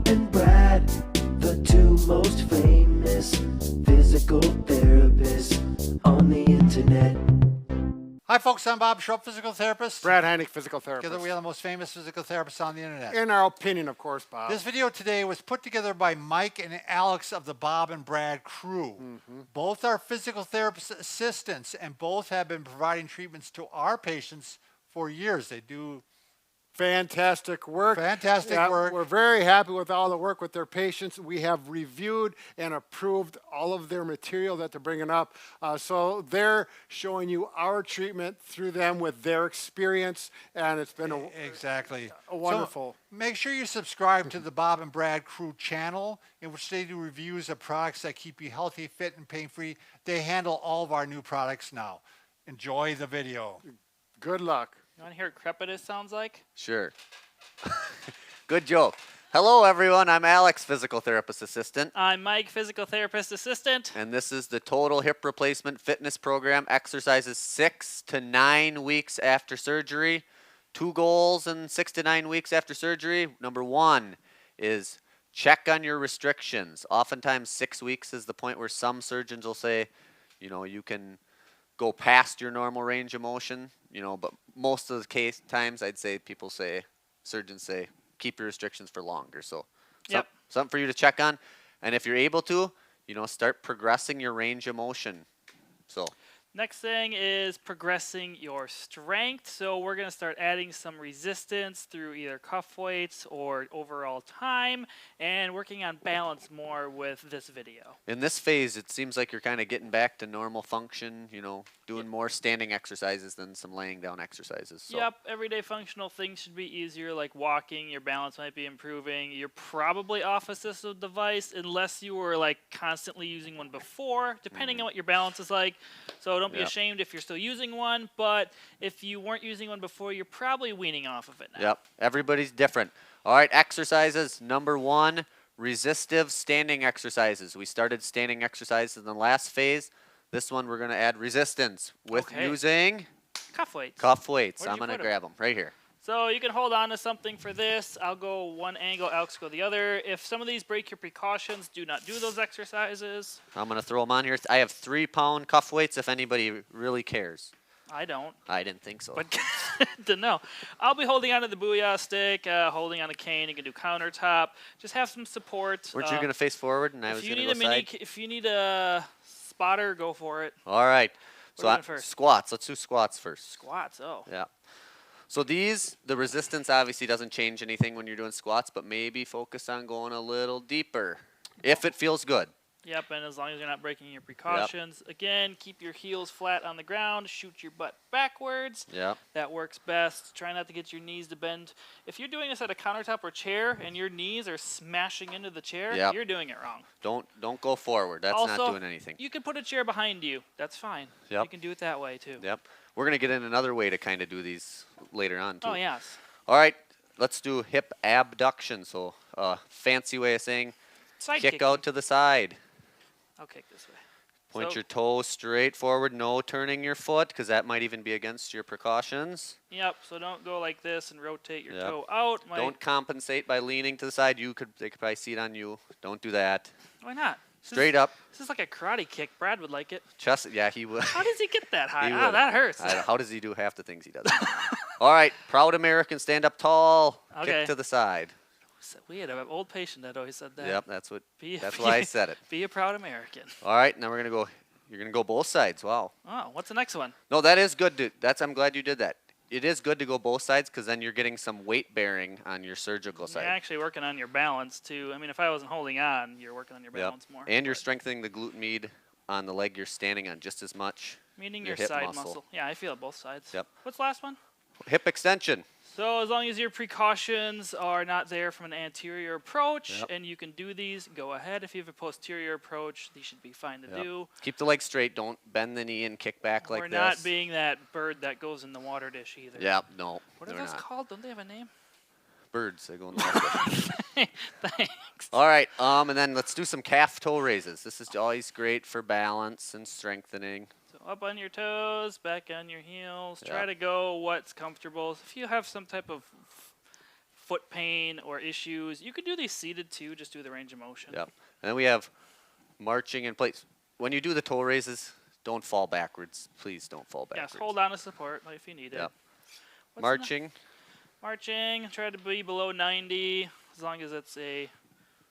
and Brad, the two most famous physical therapists on the internet. Hi folks, I'm Bob Schrupp, physical therapist. Brad HEINECK, physical therapist. Together we are the most famous physical therapists on the internet. In our opinion, of course, Bob. This video today was put together by Mike and Alex of the Bob and Brad crew. Both are physical therapist assistants and both have been providing treatments to our patients for years. They do Fantastic work. fantastic work. We're very happy with all the work with their patients. We have reviewed and approved all of their material that they're bringing up. So they're showing you our treatment through them with their experience, and it's been Exactly. a wonderful. So make sure you subscribe to the Bob and Brad crew channel, in which they do reviews of products that keep you healthy, fit, and pain-free. They handle all of our new products now. Enjoy the video. Good luck. You want to hear what crepitus sounds like? Sure. Good joke. Hello, everyone. I'm Alex, physical therapist assistant. I'm Mike, physical therapist assistant. And this is the Total Hip Replacement Fitness Program. Exercises 6 to 9 weeks after surgery. 2 goals in 6 to 9 weeks after surgery. Number 1 is check on your restrictions. Oftentimes 6 weeks is the point where some surgeons will say, you know, you can go past your normal range of motion, you know, but most of the times I'd say surgeons say, keep your restrictions for longer. So something for you to check on. And if you're able to, you know, start progressing your range of motion. So Next thing is progressing your strength. So we're going to start adding some resistance through either cuff weights or overall time and working on balance more with this video. in this phase, it seems like you're kind of getting back to normal function, you know, doing more standing exercises than some laying down exercises. So. Yep, everyday functional things should be easier, like walking. Your balance might be improving. You're probably off assistive device unless you were like constantly using one before, depending on what your balance is like. So don't be ashamed if you're still using one, but if you weren't using one before, you're probably weaning off of it now. Yep, everybody's different. All right, exercises. Number 1, resistive standing exercises. We started standing exercises in the last phase. This one we're going to add resistance with using Cuff weights. cuff weights. Where'd I'm you going to put 'em? grab them right here. So you can hold on to something for this. I'll go one angle, Alex go the other. If some of these break your precautions, do not do those exercises. I'm going to throw them on here. I have 3-pound cuff weights if anybody really cares. I don't, I didn't think so. but to know. I'll be holding onto the booyah stick, holding on a cane. You can do countertop. Just have some support. Weren't you going to face forward and I was If you going need to go a mini, side? if you need a spotter, go for it. All right. What So are we doing first? squats. Let's do squats first. Squats. Oh. Yeah. So the resistance obviously doesn't change anything when you're doing squats, but maybe focus on going a little deeper if it feels good. Yep, and as long as you're not breaking your precautions. Again, keep your heels flat on the ground. Shoot your butt backwards. Yep. That works best. Try not to get your knees to bend. If you're doing this at a countertop or chair and your knees are smashing into the chair, Yep. you're doing it wrong. Don't go forward. That's Also, not doing anything. You can put a chair behind you. That's fine. Yep. You can do it that way too. Yep. We're going to get in another way to kind of do these later on too. Oh, yes. All right. Let's do hip abduction. So fancy way of saying Side kick kicking. out to the side. I'll kick this way. Point So- your toes straight forward. No turning your foot because that might even be against your precautions. Yep, so don't go like this and rotate your Yep. toe out. Don't compensate by leaning to the side. They could probably see it on you. Don't do that. Why not? Straight up. This is like a karate kick. Brad would like it. Chest. Yeah, he would. How does he get that high? He Ah, would. that hurts. How does he do half the things he does? All right. Proud American. Stand up tall. Okay. Kick to the side. We had an old patient that always said that. Yep. That's Be- why I said it. Be a proud American. All right. Now we're going to go. You're going to go both sides. Wow. Oh, what's the next one? No, that is good. I'm glad you did that. It is good to go both sides because then you're getting some weight bearing on your surgical You're side. actually working on your balance too. I mean, if I wasn't holding on, you're working on your Yep. balance more. And you're But strengthening the glute med on the leg you're standing on just as much. meaning your your hip side muscle. Yeah, I feel it both sides. Yep. What's the last one? Hip extension. So as long as your precautions are not there from an anterior approach Yep. and you can do these, go ahead. If you have a posterior approach, these should be fine to Yep. do. Keep the leg straight. Don't bend the knee and kick back like We're this. not being that bird that goes in the water dish either. Yep, no. What are they're those not. called? Don't they have a name? Birds. They go in the water. Thanks. All right, and then let's do some calf toe raises. This is always great for balance and strengthening. So up on your toes, back on your heels. Try Yep. to go what's comfortable. If you have some type of foot pain or issues, you could do these seated too. Just do the range of motion. Yep. And then we have marching in place. When you do the toe raises, don't fall backwards. Please don't fall backwards. Yes, hold on to support if you need it. Yep. What's Marching. Marching, try to be below 90 as long as it's a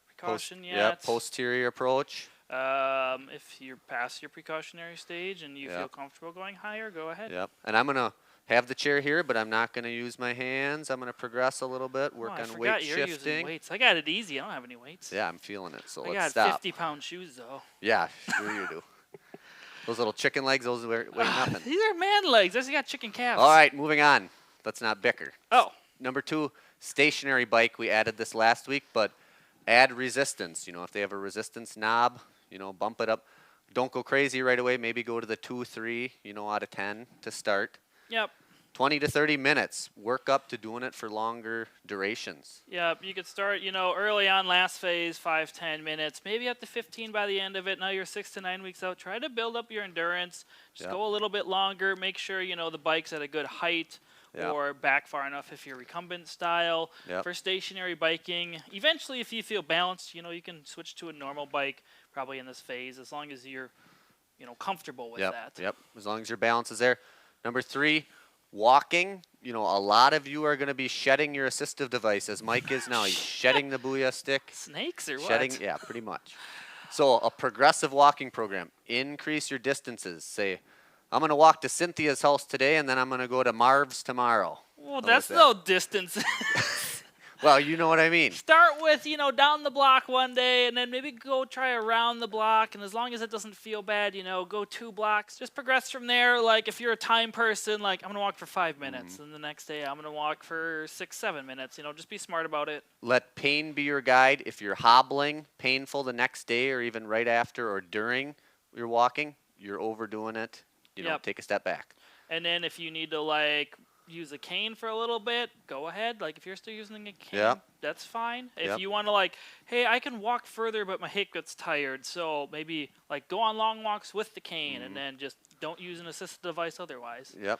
precaution yet. Yep. Posterior approach. If you're past your precautionary stage and you feel comfortable going higher, go ahead. Yep. And I'm gonna have the chair here, but I'm not gonna use my hands. I'm gonna progress a little bit, work I on forgot weight you're using shifting. weights. I got it easy. I don't have any weights. Yeah, I'm feeling it. So I let's got stop. 50-pound shoes though. Yeah, sure you do. Those little chicken legs, those weigh nothing. These are man legs. I just got chicken calves. All right, moving on. Let's not bicker. Oh, Number 2, stationary bike. We added this last week, but add resistance. You know, if they have a resistance knob, you know, bump it up. Don't go crazy right away. Maybe go to the 2, 3, you know, out of 10 to start. yep. 20 to 30 minutes. Work up to doing it for longer durations. Yep, you could start, early on, last phase, 5-10 minutes, maybe up to 15 by the end of it. Now you're 6 to 9 weeks out. Try to build up your endurance. Just Yep. go a little bit longer. Make sure, the bike's at a good height Yep. or back far enough if you're recumbent style. Yep. For stationary biking, eventually if you feel balanced, you can switch to a normal bike probably in this phase as long as you're, comfortable with that. Yep. As long as your balance is there. Number 3, walking. You know, a lot of you are going to be shedding your assistive device, as Mike is now. He's shedding the Booyah stick. Snakes or what? Shedding, yeah, pretty much. So a progressive walking program. Increase your distances. Say, I'm going to walk to Cynthia's house today, and then I'm going to go to Marv's tomorrow. Well, How that's was no distance. Well, you know what I mean. Start with, down the block one day, and then maybe go try around the block. And as long as it doesn't feel bad, go 2 blocks. Just progress from there. Like if you're a time person, like I'm going to walk for 5 minutes. And the next day I'm going to walk for 6-7 minutes. Just be smart about it. Let pain be your guide. If you're hobbling, painful the next day or even right after or during your walking, you're overdoing it. Yep. Take a step back. And then if you need to, use a cane for a little bit, go ahead. Like if you're still using a cane, Yep. that's fine. If Yep. you want to hey, I can walk further, but my hip gets tired. So maybe go on long walks with the cane and then just don't use an assistive device otherwise. Yep.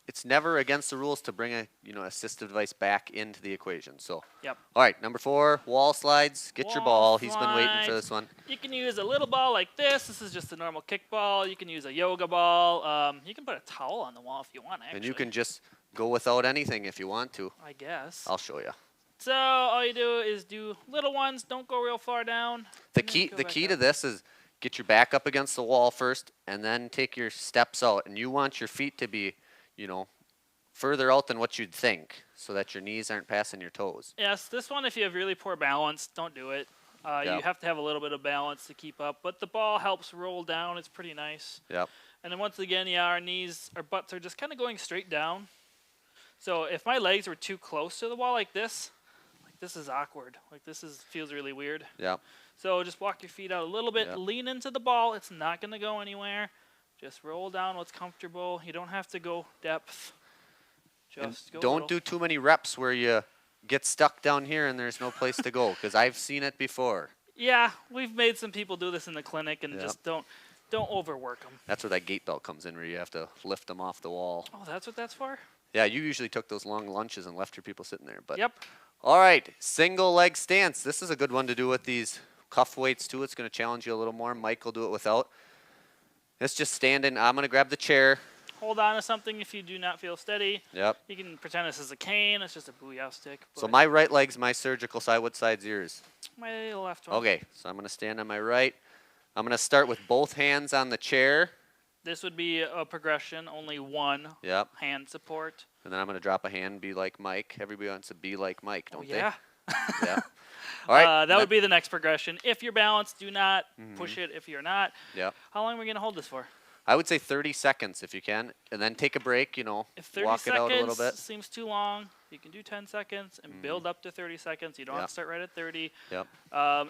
It's never against the rules to bring a assistive device back into the equation. So Yep. all right, number 4, wall slides. Get your Wall ball. He's been waiting for slides. this one. You can use a little ball like this. This is just a normal kickball. You can use a yoga ball. You can put a towel on the wall if you want, actually. And you can just go without anything if you want to. I guess. I'll show you. So all you do is do little ones. Don't go real far down. The and then key go the back key up. to this is get your back up against the wall first and then take your steps out. And you want your feet to be, further out than what you'd think so that your knees aren't passing your toes. Yes, this one, if you have really poor balance, don't do it. You Yep. have to have a little bit of balance to keep up. But the ball helps roll down. It's pretty nice. Yep. And then once again, our butts are just kind of going straight down. So if my legs were too close to the wall like this is awkward. Feels really weird. Yep. So just walk your feet out a little bit. Yep. Lean into the ball. It's not going to go anywhere. Just roll down what's comfortable. You don't have to go depth. And Just go don't little. do too many reps where you get stuck down here and there's no place to go because I've seen it before. Yeah, we've made some people do this in the clinic and Yep. just don't overwork them. That's where that gate belt comes in where you have to lift them off the wall. Oh, that's what that's for? Yeah, you usually took those long lunches and left your people sitting there. But Yep. all right, single leg stance. This is a good one to do with these cuff weights too. It's going to challenge you a little more. Mike will do it without. It's just standing. I'm going to grab the chair. Hold on to something if you do not feel steady. Yep. You can pretend this is a cane. It's just a Booyah stick. So but my right leg's my surgical side. What side's yours? my left one. Okay, so I'm going to stand on my right. I'm going to start with both hands on the chair. This would be a progression, only one Yep. hand support. And then I'm going to drop a hand, be like Mike. Everybody wants to be like Mike, don't yeah. they? Yeah. All right. That would be the next progression. If you're balanced, do not push it. If you're not, Yep. how long are we going to hold this for? I would say 30 seconds if you can, and then take a break, If 30 walk it out a little seconds bit. seems too long, you can do 10 seconds and build up to 30 seconds. You don't have Yep. to start right at 30. Yep.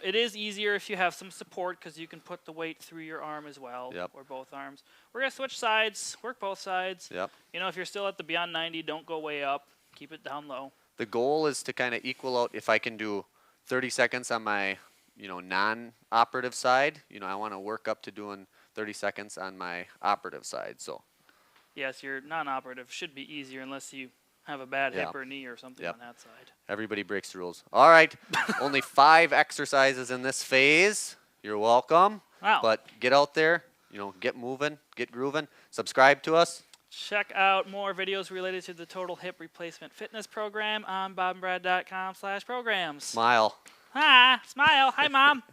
It is easier if you have some support because you can put the weight through your arm as well, Yep. or both arms. We're going to switch sides, work both sides. Yep. If you're still at the beyond 90, don't go way up. Keep it down low. The goal is to kind of equal out if I can do 30 seconds on my, non-operative side. I want to work up to doing 30 seconds on my operative side. So, Yes, your non-operative should be easier unless you have a bad Yeah. hip or knee or something Yep. on that side. Everybody breaks the rules. All right. Only 5 exercises in this phase. You're welcome. Wow. But get out there, get moving, get grooving. Subscribe to us. Check out more videos related to the Total Hip Replacement Fitness Program on bobandbrad.com/programs. Smile. Hi, smile. Hi, Mom.